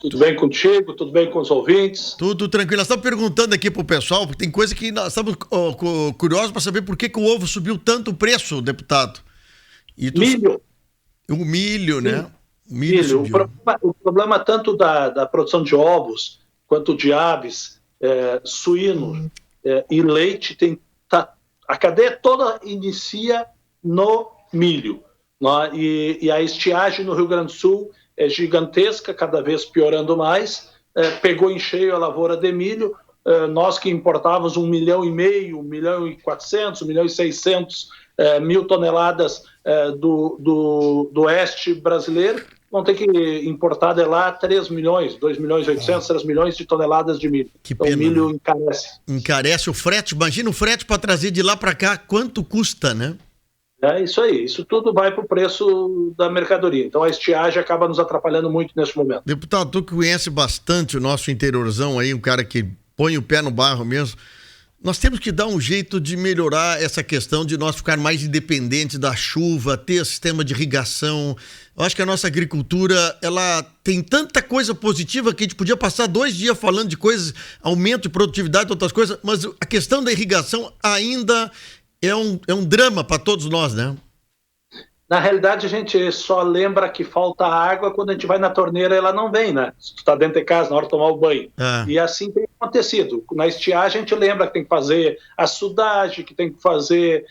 Tudo bem contigo? Tudo bem com os ouvintes? Tudo tranquilo. Nós estamos perguntando aqui pro pessoal, porque tem coisa que nós estamos curiosos para saber por que o ovo subiu tanto o preço, deputado. Milho. O milho, né? Milho. O problema tanto da produção de ovos, quanto de aves, suíno e leite, a cadeia toda inicia no milho. Né? E a estiagem no Rio Grande do Sul é gigantesca, cada vez piorando mais. Pegou em cheio a lavoura de milho. Nós que importávamos 1,5 milhão, 1,4 milhão, 1,6 milhão mil toneladas do oeste brasileiro, vão ter que importar de lá 3 milhões, 2 milhões e 800, 3 milhões de toneladas de milho. Que então pena, o milho né? encarece. Encarece o frete. Imagina o frete para trazer de lá para cá, quanto custa, né? É isso aí, isso tudo vai para o preço da mercadoria. Então a estiagem acaba nos atrapalhando muito nesse momento. Deputado, tu que conhece bastante o nosso interiorzão aí, um cara que põe o pé no barro mesmo, nós temos que dar um jeito de melhorar essa questão de nós ficar mais independentes da chuva, ter sistema de irrigação. Eu acho que a nossa agricultura, ela tem tanta coisa positiva que a gente podia passar 2 dias falando de coisas, aumento de produtividade, outras coisas, mas a questão da irrigação ainda é um drama para todos nós, né? Na realidade, a gente só lembra que falta água quando a gente vai na torneira e ela não vem, né? Se tu está dentro de casa, na hora de tomar o banho. E assim tem acontecido. Na estiagem, a gente lembra que tem que fazer açudagem, que tem que fazer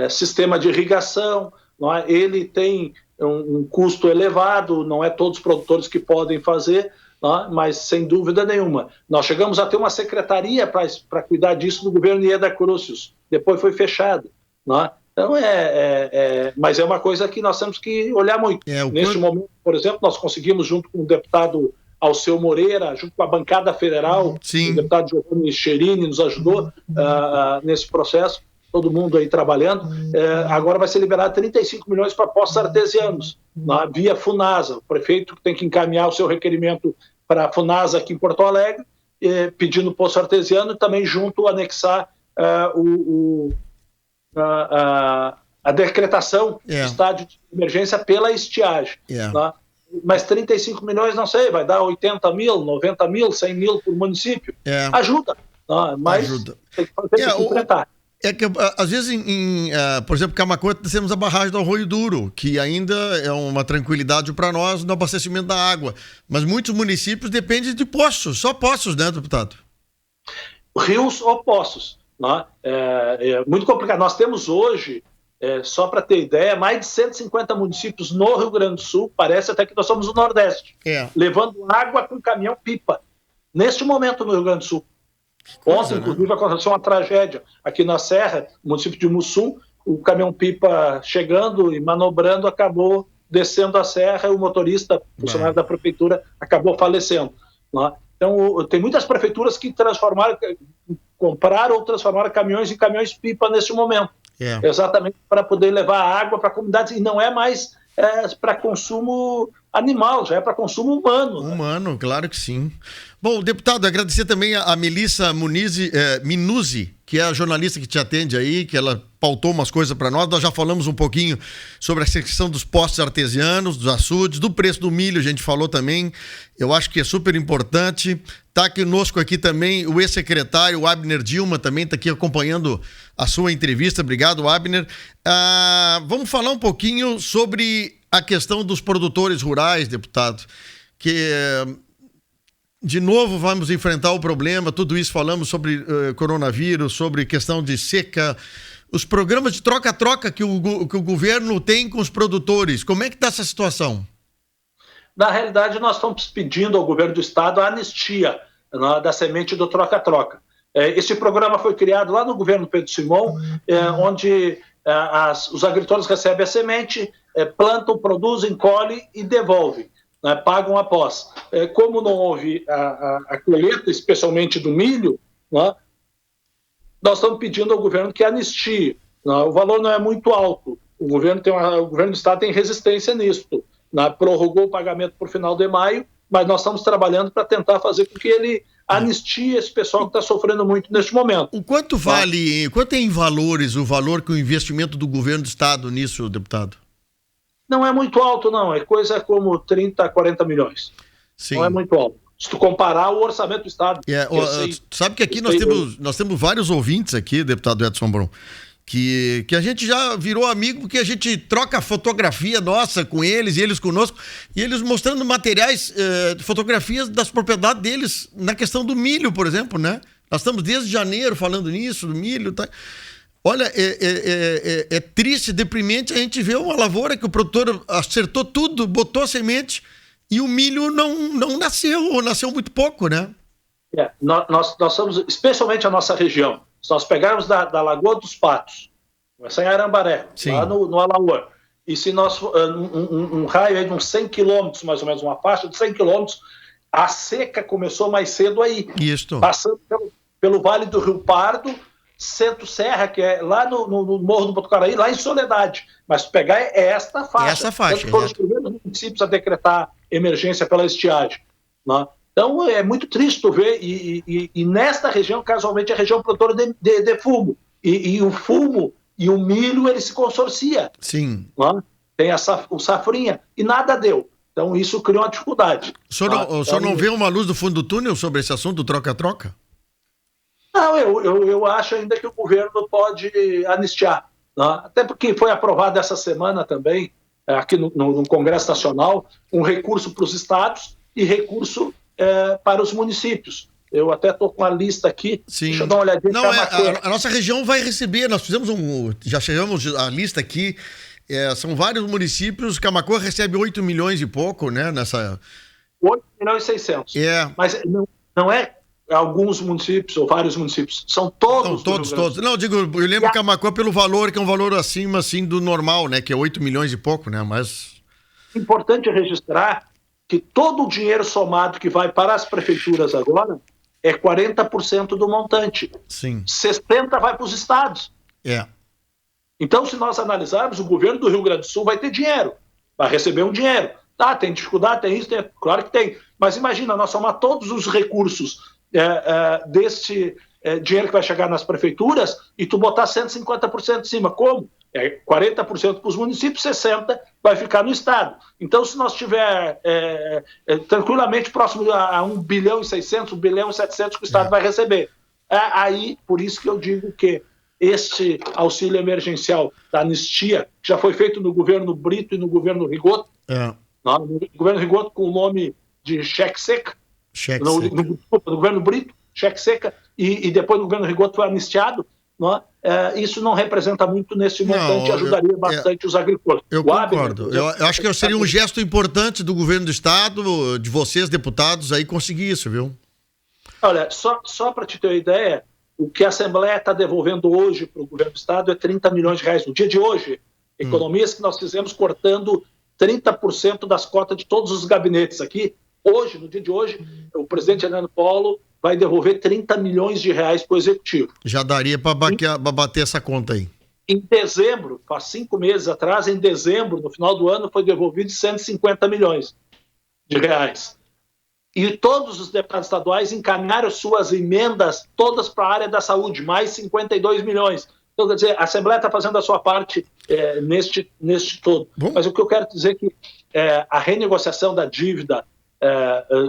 sistema de irrigação. Não é? Ele tem um custo elevado, não é todos os produtores que podem fazer, não é? Mas sem dúvida nenhuma. Nós chegamos a ter uma secretaria para cuidar disso no governo Ieda Crucius. Depois foi fechado. Não é? Então, mas é uma coisa que nós temos que olhar muito. Neste momento, por exemplo, nós conseguimos, junto com o deputado Alceu Moreira, junto com a bancada federal, Sim. o deputado Giovanni Cherini nos ajudou nesse processo, todo mundo aí trabalhando. Agora vai ser liberado 35 milhões para poços artesianos, via FUNASA. O prefeito tem que encaminhar o seu requerimento para a FUNASA aqui em Porto Alegre, pedindo poço artesiano e também junto anexar a decretação de estado de emergência pela estiagem. Né? Mas 35 milhões, não sei, vai dar 80 mil, 90 mil, 100 mil por município. Ajuda, né? Mas ajuda. Tem que completar. É que, às vezes, por exemplo, em Camaquã, nós temos a barragem do Arroio Duro, que ainda é uma tranquilidade para nós no abastecimento da água. Mas muitos municípios dependem de poços, só poços, né, deputado? Rios ou poços. Né? Muito complicado. Nós temos hoje, só para ter ideia, mais de 150 municípios no Rio Grande do Sul, parece até que nós somos no Nordeste, levando água com caminhão-pipa. Neste momento no Rio Grande do Sul. Ontem, inclusive, aconteceu uma tragédia aqui na Serra, no município de Mussum, o caminhão-pipa chegando e manobrando acabou descendo a serra e o motorista, funcionário da prefeitura, acabou falecendo. Né? Então, tem muitas prefeituras que compraram ou transformaram caminhões em caminhões-pipa nesse momento. Exatamente para poder levar água para comunidades. E não é mais para consumo animal, já é para consumo humano. Humano, né? Claro que sim. Bom, deputado, agradecer também a Melissa Minuzzi, que é a jornalista que te atende aí, que ela pautou umas coisas para nós. Nós já falamos um pouquinho sobre a questão dos postos artesianos, dos açudes, do preço do milho, a gente falou também. Eu acho que é super importante. Está conosco aqui também o ex-secretário, o Abner Dilma, também está aqui acompanhando a sua entrevista. Obrigado, Abner. Vamos falar um pouquinho sobre a questão dos produtores rurais, deputado, que de novo vamos enfrentar o problema, tudo isso falamos sobre coronavírus, sobre questão de seca, os programas de troca-troca que o governo tem com os produtores. Como é que está essa situação? Na realidade, nós estamos pedindo ao governo do estado a anistia, né, da semente do troca-troca. Esse programa foi criado lá no governo Pedro Simão, onde os agricultores recebem a semente, plantam, produzem, colhem e devolvem, né, pagam após. Como não houve a colheita, especialmente do milho, né, nós estamos pedindo ao governo que anistie. Né, o valor não é muito alto, o governo do estado tem resistência nisso. Né, prorrogou o pagamento para o final de maio, mas nós estamos trabalhando para tentar fazer com que ele anistie esse pessoal que está sofrendo muito neste momento. O quanto vale, quanto é em valores o valor que o investimento do governo do estado nisso, deputado? Não é muito alto, não. É coisa como 30, 40 milhões. Sim. Não é muito alto. Se tu comparar o orçamento do Estado. Sabe que aqui nós temos vários ouvintes aqui, deputado Edson Brum, que a gente já virou amigo, porque a gente troca fotografia nossa com eles e eles conosco, e eles mostrando materiais, fotografias das propriedades deles, na questão do milho, por exemplo, né? Nós estamos desde janeiro falando nisso, do milho, tá? Olha, é triste, deprimente a gente ver uma lavoura que o produtor acertou tudo, botou a semente e o milho não nasceu, ou nasceu muito pouco, né? Nós somos, especialmente a nossa região, se nós pegarmos da Lagoa dos Patos, começar em Arambaré, sim, lá no Alaúa, e se nós, um raio aí de uns 100 quilômetros, mais ou menos, uma faixa de 100 quilômetros, a seca começou mais cedo aí. Isso. Passando pelo Vale do Rio Pardo, Centro Serra, que é lá no Morro do Botucaraí, lá em Soledade. Mas se pegar esta faixa. Essa faixa. Foram os primeiros municípios a decretar emergência pela estiagem, né? Então é muito triste tu ver, e nesta região, casualmente, é a região produtora de fumo. E o fumo e o milho, ele se consorcia. Sim. Né? Tem o safrinha, e nada deu. Então isso criou uma dificuldade. O senhor não vê uma luz do fundo do túnel sobre esse assunto do troca-troca? Não, eu acho ainda que o governo pode anistiar, né? Até porque foi aprovado essa semana também, aqui no Congresso Nacional, um recurso para os estados e recurso para os municípios. Eu até estou com a lista aqui. Sim. Deixa eu dar uma olhadinha. Não, a nossa região vai receber, nós fizemos já chegamos a lista aqui, são vários municípios, Camaquã recebe 8 milhões e pouco, né? 8 milhões e 600. Mas não é alguns municípios ou vários municípios, são todos. Todos. Não, eu lembro Camaquã pelo valor, que é um valor acima assim do normal, né? Que é 8 milhões e pouco, né? Mas importante registrar que todo o dinheiro somado que vai para as prefeituras agora é 40% do montante. Sim. 60% vai para os estados. Então, se nós analisarmos, o governo do Rio Grande do Sul vai ter dinheiro, vai receber um dinheiro. Tá, tem dificuldade, tem isso, claro que tem. Mas imagina, nós somar todos os recursos desse dinheiro que vai chegar nas prefeituras e tu botar 150% em cima. Como? 40% para os municípios, 60% vai ficar no Estado. Então, se nós tiver tranquilamente próximo a 1 bilhão e 600, 1 bilhão e 700 que o Estado vai receber. Aí, por isso que eu digo que este auxílio emergencial da anistia, que já foi feito no governo Brito e no governo Rigoto, no governo Rigoto com o nome de cheque seca, no governo Brito, cheque seca, e depois no governo Rigoto foi anistiado, isso não representa muito nesse montante, ajudaria bastante os agricultores. Eu concordo. Eu acho que seria um gesto importante do governo do Estado, de vocês, deputados, aí conseguir isso, viu? Olha, só para te ter uma ideia, o que a Assembleia está devolvendo hoje para o governo do Estado é 30 milhões de reais. No dia de hoje, economias que nós fizemos cortando 30% das cotas de todos os gabinetes aqui. Hoje, no dia de hoje, o presidente Hernando Polo vai devolver 30 milhões de reais para o Executivo. Já daria para bater essa conta aí. Em dezembro, faz 5 meses atrás, em dezembro, no final do ano, foi devolvido 150 milhões de reais. E todos os deputados estaduais encaminharam suas emendas todas para a área da saúde, mais 52 milhões. Então, quer dizer, a Assembleia está fazendo a sua parte neste todo. Bom. Mas o que eu quero dizer é que a renegociação da dívida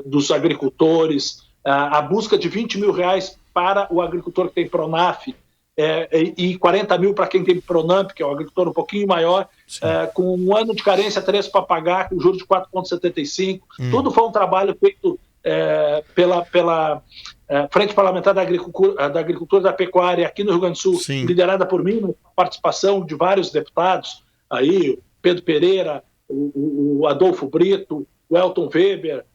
dos agricultores, a busca de 20 mil reais para o agricultor que tem Pronaf e 40 mil para quem tem Pronamp, que é um agricultor um pouquinho maior, com um ano de carência, 3 para pagar, com juros de 4,75. Tudo foi um trabalho feito pela Frente Parlamentar da Agricultura e da Pecuária aqui no Rio Grande do Sul, sim, liderada por mim, com participação de vários deputados, aí, Pedro Pereira, o Adolfo Brito, o Elton Weber,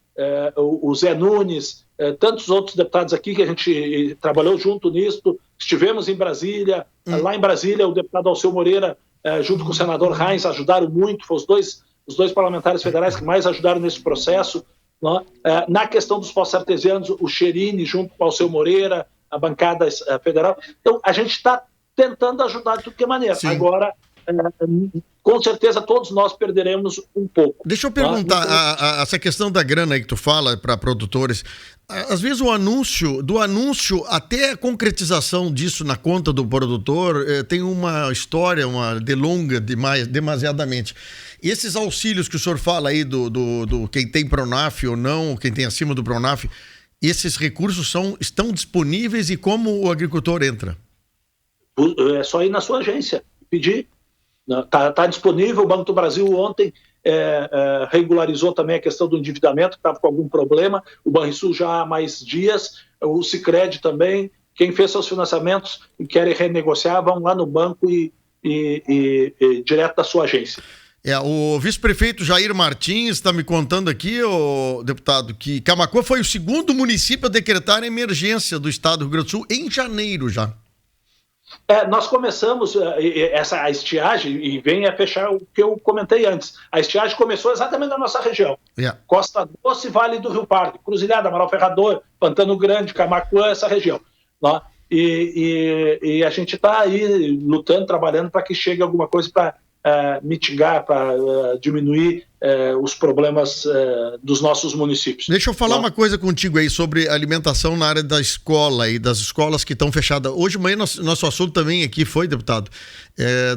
o Zé Nunes, tantos outros deputados aqui que a gente trabalhou junto nisso. Estivemos em Brasília, lá em Brasília o deputado Alceu Moreira, junto com o senador Heinz, ajudaram muito, foram os dois parlamentares federais que mais ajudaram nesse processo. Na questão dos postos artesianos, o Cherini junto com o Alceu Moreira, a bancada federal. Então, a gente está tentando ajudar de qualquer maneira. Sim. Agora, com certeza todos nós perderemos um pouco. Deixa eu perguntar, essa questão da grana aí que tu fala para produtores, às vezes do anúncio até a concretização disso na conta do produtor tem uma história, uma delonga demasiadamente. Esses auxílios que o senhor fala aí do quem tem Pronaf ou não, quem tem acima do Pronaf, esses recursos estão disponíveis e como o agricultor entra? É só ir na sua agência pedir. Está disponível. O Banco do Brasil ontem regularizou também a questão do endividamento, que estava com algum problema. O Banrisul já há mais dias, o Sicredi também. Quem fez seus financiamentos e querem renegociar, vão lá no banco e direto da sua agência. O vice-prefeito Jair Martins está me contando aqui, deputado, que Camaquã foi o segundo município a decretar a emergência do estado do Rio Grande do Sul em janeiro já. Nós começamos a estiagem, e vem a fechar o que eu comentei antes. A estiagem começou exatamente na nossa região. Costa Doce, Vale do Rio Pardo, Cruzilhada, Amaral Ferrador, Pantano Grande, Camaquã, essa região. E a gente está aí lutando, trabalhando para que chegue alguma coisa para mitigar, para diminuir os problemas dos nossos municípios. Deixa eu falar uma coisa contigo aí sobre alimentação na área da escola e das escolas que estão fechadas. Hoje de manhã nosso assunto também aqui foi, deputado,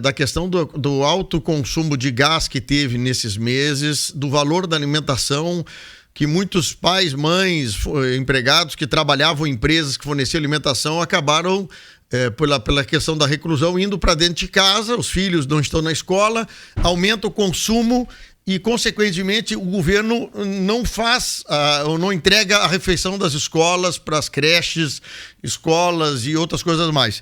da questão do alto consumo de gás que teve nesses meses, do valor da alimentação, que muitos pais, mães, empregados que trabalhavam em empresas que forneciam alimentação acabaram pela questão da reclusão, indo para dentro de casa, os filhos não estão na escola, aumenta o consumo e, consequentemente, o governo não faz ou não entrega a refeição das escolas para as creches, escolas e outras coisas mais.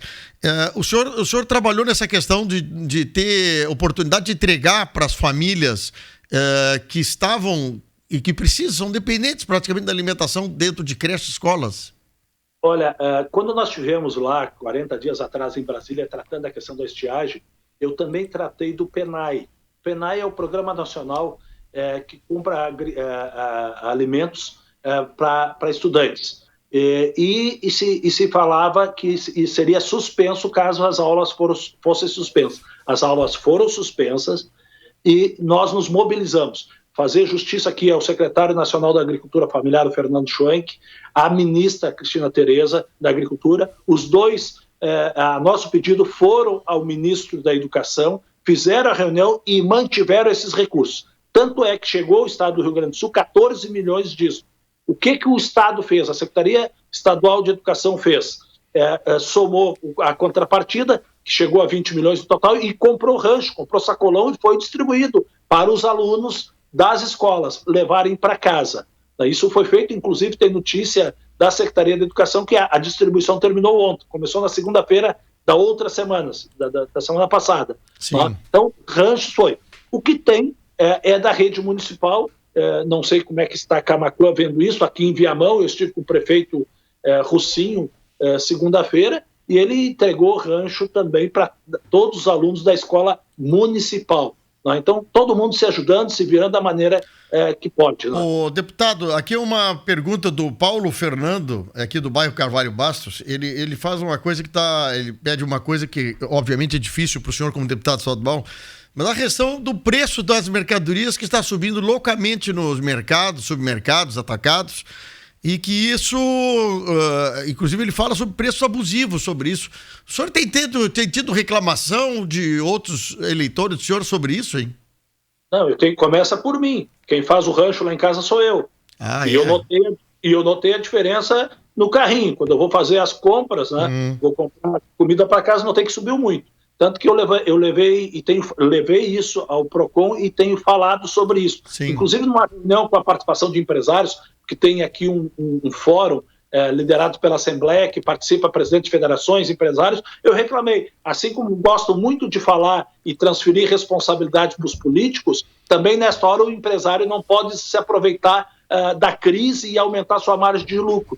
O senhor trabalhou nessa questão de ter oportunidade de entregar para as famílias que estavam e que precisam, são dependentes praticamente da alimentação dentro de creches e escolas? Olha, quando nós estivemos lá, 40 dias atrás, em Brasília, tratando da questão da estiagem, eu também tratei do PNAE. O PNAE é o Programa Nacional que compra alimentos para estudantes. E se falava que seria suspenso caso as aulas fossem suspensas. As aulas foram suspensas e nós nos mobilizamos. Fazer justiça aqui ao secretário nacional da Agricultura Familiar, o Fernando Schwank, a ministra Cristina Tereza, da Agricultura. Os dois, a nosso pedido, foram ao ministro da Educação, fizeram a reunião e mantiveram esses recursos. Tanto é que chegou ao estado do Rio Grande do Sul 14 milhões disso. O que o Estado fez? A Secretaria Estadual de Educação fez? Somou a contrapartida, que chegou a 20 milhões no total, e comprou rancho, comprou sacolão e foi distribuído para os alunos das escolas levarem para casa. Isso foi feito, inclusive tem notícia da Secretaria de Educação que a distribuição terminou ontem, começou na segunda-feira da outra semana, da semana passada. Tá? Então, ranchos foi. O que tem é da rede municipal, não sei como é que está Camaquã vendo isso, aqui em Viamão, eu estive com o prefeito Russinho segunda-feira, e ele entregou rancho também para todos os alunos da escola municipal. Então, todo mundo se ajudando, se virando da maneira que pode. Deputado, aqui é uma pergunta do Paulo Fernando, aqui do bairro Carvalho Bastos. Ele faz uma coisa ele pede uma coisa que, obviamente, é difícil para o senhor como deputado estadual, mas a questão do preço das mercadorias que está subindo loucamente nos mercados, supermercados, atacados, e que isso, inclusive ele fala sobre preços abusivos sobre isso. O senhor tem tido reclamação de outros eleitores do senhor sobre isso, hein? Não, começa por mim. Quem faz o rancho lá em casa sou eu. Eu notei a diferença no carrinho. Quando eu vou fazer as compras, né, vou comprar comida para casa, não tem que subir muito. Tanto que eu levei isso ao PROCON e tenho falado sobre isso. Sim. Inclusive numa reunião com a participação de empresários, que tem aqui um fórum liderado pela Assembleia, que participa presidente de federações, empresários, eu reclamei. Assim como gosto muito de falar e transferir responsabilidade para os políticos, também nesta hora o empresário não pode se aproveitar da crise e aumentar sua margem de lucro.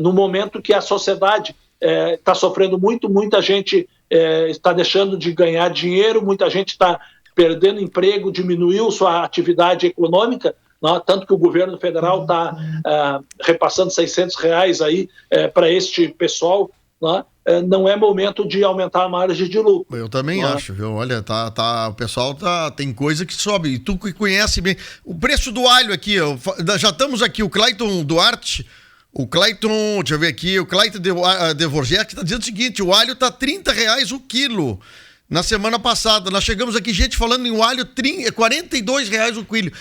No momento que a sociedade está sofrendo muito, muita gente está deixando de ganhar dinheiro, muita gente está perdendo emprego, diminuiu sua atividade econômica, tanto que o governo federal está repassando R$600 aí para este pessoal, não é momento de aumentar a margem de lucro. Eu também acho, viu? Olha, o pessoal tem coisa que sobe, e tu que conhece bem. O preço do alho aqui, já estamos aqui, o Clayton Duarte, deixa eu ver aqui, o Clayton Devorger, que está dizendo o seguinte: o alho está R$30 o quilo na semana passada. Nós chegamos aqui, gente, falando em um alho, R$42 o quilo.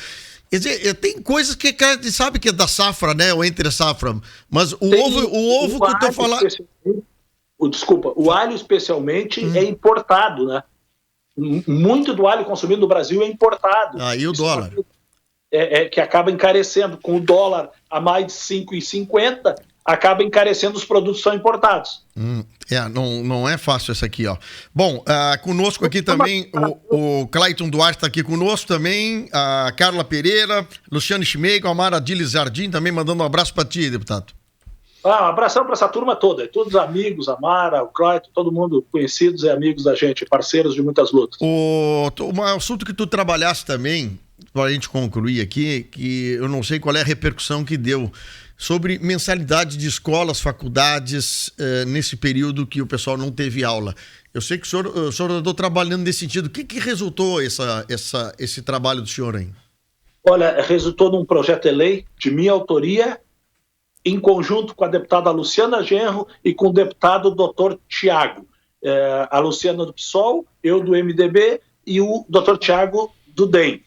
Quer dizer, tem coisas que a gente sabe que é da safra, né? Ou entre a safra. Mas o ovo que eu tô falando... Desculpa, o alho especialmente é importado, né? Muito do alho consumido no Brasil é importado. E o dólar? Que acaba encarecendo. Com o dólar a mais de 5,50, acaba encarecendo os produtos que são importados. Não é fácil essa aqui, ó. Bom, conosco aqui também, o Clayton Duarte está aqui conosco também, a Carla Pereira, Luciano Schmeigel, a Mara Diles Jardim também mandando um abraço para ti, deputado. Um abração para essa turma toda, todos amigos, a Mara, o Clayton, todo mundo conhecidos e amigos da gente, parceiros de muitas lutas. Um assunto que tu trabalhaste também, para a gente concluir aqui, que eu não sei qual é a repercussão que deu, sobre mensalidade de escolas, faculdades, nesse período que o pessoal não teve aula. Eu sei que o senhor andou trabalhando nesse sentido. O que resultou esse trabalho do senhor aí? Olha, resultou num projeto de lei de minha autoria, em conjunto com a deputada Luciana Genro e com o deputado Dr. Tiago. A Luciana do PSOL, eu do MDB e o Dr. Tiago do DEM,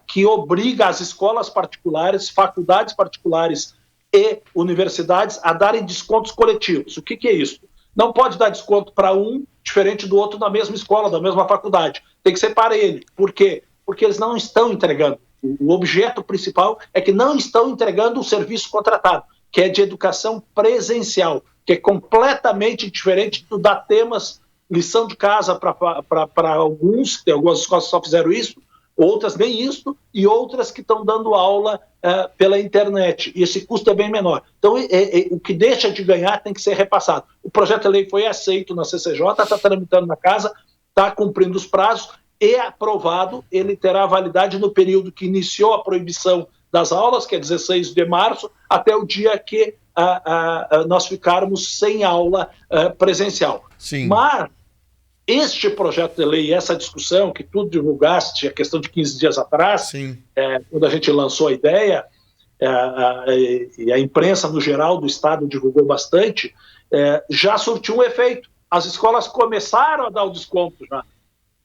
que obriga as escolas particulares, faculdades particulares e universidades a darem descontos coletivos. O que é isso? Não pode dar desconto para um diferente do outro na mesma escola, da mesma faculdade. Tem que ser para ele. Por quê? Porque eles não estão entregando. O objeto principal é que não estão entregando o serviço contratado, que é de educação presencial, que é completamente diferente do dar temas, lição de casa para alguns, tem algumas escolas que só fizeram isso, outras nem isso, e outras que estão dando aula pela internet, e esse custo é bem menor. Então, o que deixa de ganhar tem que ser repassado. O projeto de lei foi aceito na CCJ, está tramitando na casa, está cumprindo os prazos, e aprovado, ele terá validade no período que iniciou a proibição das aulas, que é 16 de março, até o dia que nós ficarmos sem aula presencial. Sim. Mas este projeto de lei, essa discussão que tu divulgaste, a questão de 15 dias atrás, quando a gente lançou a ideia, e a imprensa no geral do Estado divulgou bastante, já surtiu um efeito. As escolas começaram a dar o desconto já.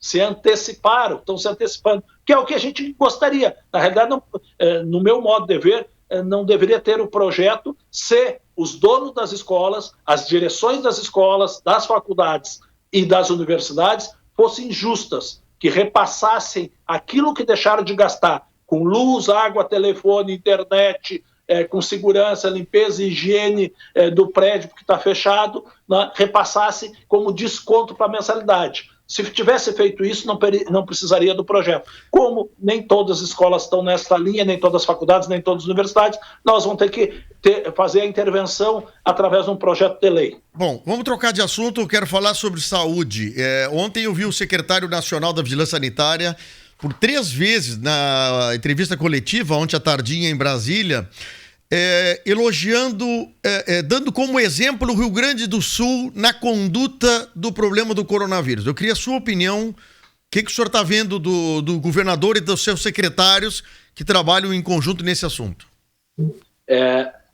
Estão se antecipando, que é o que a gente gostaria. Na realidade, no meu modo de ver, não deveria ter o projeto se os donos das escolas, as direções das escolas, das faculdades e das universidades fossem justas, que repassassem aquilo que deixaram de gastar com luz, água, telefone, internet, com segurança, limpeza e higiene do prédio que está fechado, né, repassassem como desconto para a mensalidade. Se tivesse feito isso, não precisaria do projeto. Como nem todas as escolas estão nessa linha, nem todas as faculdades, nem todas as universidades, nós vamos ter que fazer a intervenção através de um projeto de lei. Bom, vamos trocar de assunto. Eu quero falar sobre saúde. Ontem eu vi o secretário nacional da Vigilância Sanitária por 3 vezes na entrevista coletiva, ontem à tardinha em Brasília, elogiando, dando como exemplo o Rio Grande do Sul na conduta do problema do coronavírus. Eu queria a sua opinião, o que o senhor está vendo do governador e dos seus secretários que trabalham em conjunto nesse assunto?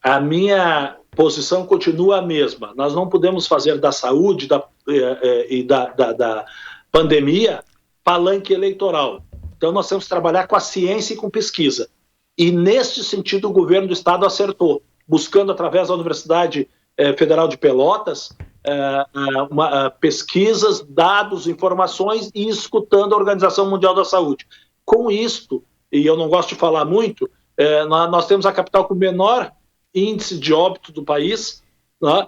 A minha posição continua a mesma. Nós não podemos fazer da saúde e da pandemia palanque eleitoral. Então nós temos que trabalhar com a ciência e com pesquisa. E, neste sentido, o governo do Estado acertou, buscando, através da Universidade Federal de Pelotas, pesquisas, dados, informações e escutando a Organização Mundial da Saúde. Com isto, e eu não gosto de falar muito, nós temos a capital com o menor índice de óbito do país, né?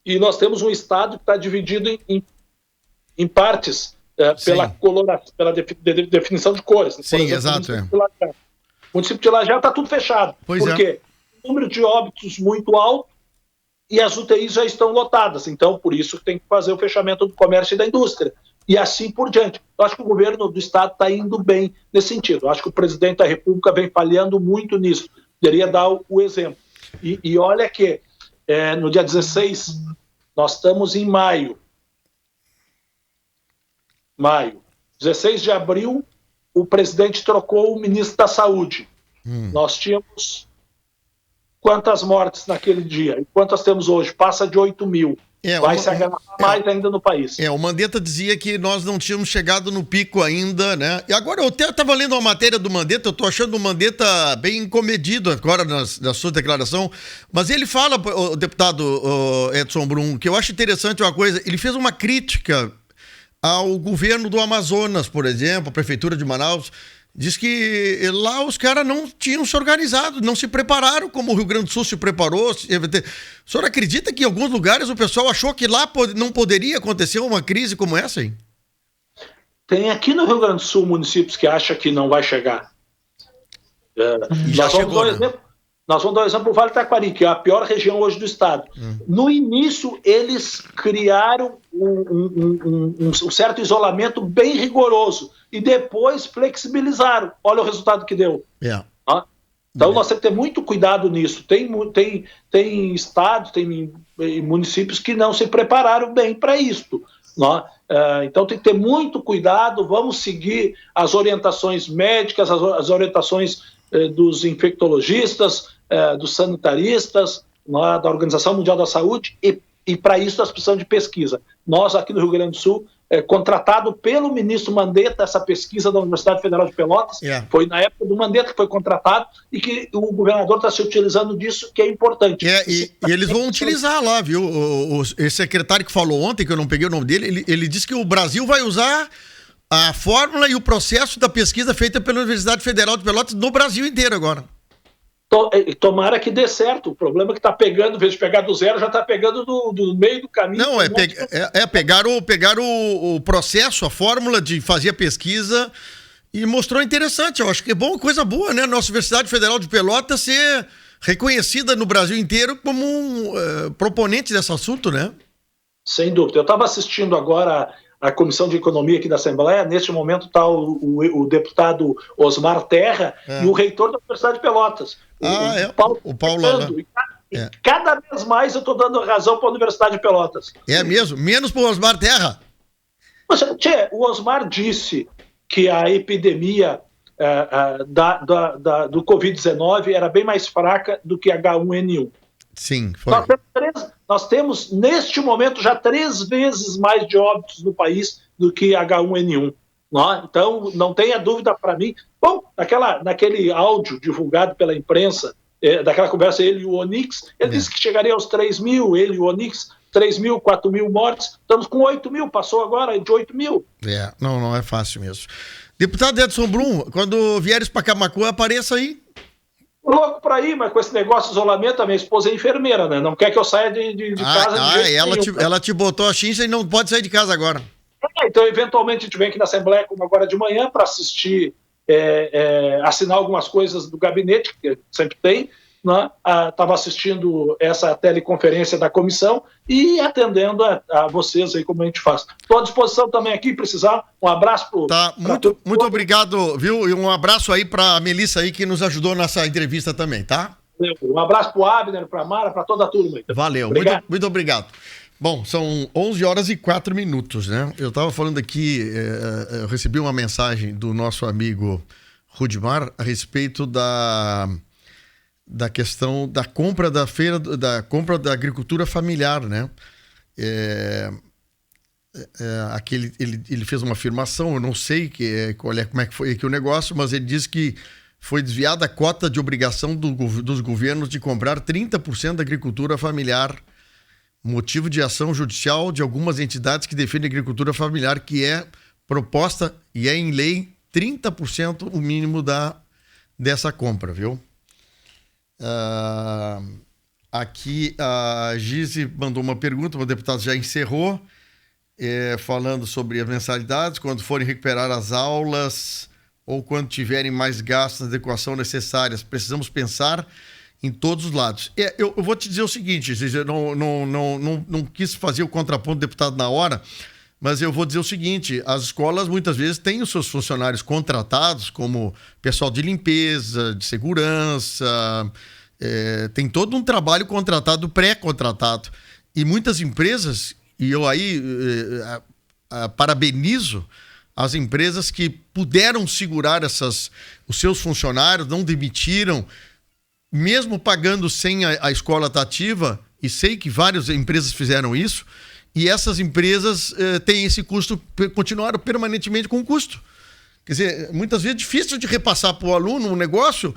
E nós temos um Estado que está dividido em partes pela definição de cores. Sim, exato. O município de Lajeado está tudo fechado. Por quê? O número de óbitos muito alto e as UTIs já estão lotadas. Então, por isso tem que fazer o fechamento do comércio e da indústria. E assim por diante. Eu acho que o governo do Estado está indo bem nesse sentido. Eu acho que o presidente da República vem falhando muito nisso. Poderia dar o exemplo. E olha que no dia 16, nós estamos em maio. 16 de abril, o presidente trocou o ministro da Saúde. Nós tínhamos quantas mortes naquele dia? E quantas temos hoje? Passa de 8 mil. vai se agravar mais ainda no país. O Mandetta dizia que nós não tínhamos chegado no pico ainda, né? E agora eu até estava lendo uma matéria do Mandetta, eu estou achando o Mandetta bem comedido agora na sua declaração, mas ele fala, o deputado Edson Brum, que eu acho interessante uma coisa, ele fez uma crítica ao governo do Amazonas, por exemplo, a prefeitura de Manaus. Diz que lá os caras não tinham se organizado, não se prepararam como o Rio Grande do Sul se preparou. O senhor acredita que em alguns lugares o pessoal achou que lá não poderia acontecer uma crise como essa, hein? Tem aqui no Rio Grande do Sul municípios que acham que não vai chegar. Nós vamos dar um exemplo do Vale do Taquari, que é a pior região hoje do estado. No início, eles criaram um certo isolamento bem rigoroso e depois flexibilizaram. Olha o resultado que deu. Então, nós temos que ter muito cuidado nisso. Tem estados, tem municípios que não se prepararam bem para isto. Então, tem que ter muito cuidado. Vamos seguir as orientações médicas, as orientações dos infectologistas, dos sanitaristas, da Organização Mundial da Saúde, e para isso nós precisamos de pesquisa. Nós, aqui no Rio Grande do Sul, contratado pelo ministro Mandetta, essa pesquisa da Universidade Federal de Pelotas, foi na época do Mandetta que foi contratado, e que o governador está se utilizando disso, que é importante. E eles vão utilizar lá, viu? Esse secretário que falou ontem, que eu não peguei o nome dele, ele disse que o Brasil vai usar a fórmula e o processo da pesquisa feita pela Universidade Federal de Pelotas no Brasil inteiro agora. Tomara que dê certo. O problema é que está pegando, em vez de pegar do zero, já está pegando do meio do caminho. Não, pegar o processo, a fórmula de fazer a pesquisa, e mostrou interessante. Eu acho que é bom, coisa boa, né? Nossa Universidade Federal de Pelotas ser reconhecida no Brasil inteiro como proponente desse assunto, né? Sem dúvida. Eu estava assistindo agora a Comissão de Economia aqui da Assembleia. Neste momento está o deputado Osmar Terra e o reitor da Universidade de Pelotas, o Paulo. E cada vez mais eu estou dando razão para a Universidade de Pelotas. É mesmo? Menos para o Osmar Terra? O Osmar disse que a epidemia do Covid-19 era bem mais fraca do que H1N1. Sim, foi. Nós temos, neste momento, já 3 vezes mais de óbitos no país do que H1N1. Então, não tenha dúvida para mim. Bom, naquele áudio divulgado pela imprensa, daquela conversa, ele e o Onix, ele disse que chegaria aos 3 mil, ele e o Onix, 3 mil, 4 mil mortes. Estamos com 8 mil, passou agora de 8 mil. Não é fácil mesmo. Deputado Edson Brum, quando vieres para Camaquã, apareça aí. Louco para ir, mas com esse negócio de isolamento, a minha esposa é enfermeira, né? Não quer que eu saia de casa. Ela te botou a chincha e não pode sair de casa agora. Então, eventualmente, a gente vem aqui na Assembleia, como agora de manhã, para assistir, assinar algumas coisas do gabinete, que sempre tem. Estava assistindo essa teleconferência da comissão e atendendo a vocês aí, como a gente faz. Estou à disposição também aqui, precisar. Um abraço para muito obrigado, viu? E um abraço aí para a Melissa aí, que nos ajudou nessa entrevista também, tá? Um abraço para o Abner, para a Mara, para toda a turma. Valeu, muito obrigado. Bom, são 11h04, né? Eu estava falando aqui, eu recebi uma mensagem do nosso amigo Rudimar a respeito da questão da compra da feira, da compra da agricultura familiar, né? Aqui ele fez uma afirmação, eu não sei como é que foi aqui o negócio, mas ele disse que foi desviada a cota de obrigação dos governos de comprar 30% da agricultura familiar, motivo de ação judicial de algumas entidades que defendem a agricultura familiar, que é proposta e é em lei 30% o mínimo dessa compra, viu? Aqui a Gise mandou uma pergunta, o deputado já encerrou, falando sobre as mensalidades, quando forem recuperar as aulas ou quando tiverem mais gastos na adequação necessárias. Precisamos pensar em todos os lados. Eu vou te dizer o seguinte, eu não quis fazer o contraponto do deputado na hora, mas eu vou dizer o seguinte, as escolas muitas vezes têm os seus funcionários contratados, como pessoal de limpeza, de segurança, tem todo um trabalho contratado, pré-contratado. E muitas empresas, e eu aí parabenizo as empresas que puderam segurar os seus funcionários, não demitiram, mesmo pagando sem a escola estar ativa, e sei que várias empresas fizeram isso, e essas empresas têm esse custo, continuaram permanentemente com o custo. Quer dizer, muitas vezes é difícil de repassar para o aluno um negócio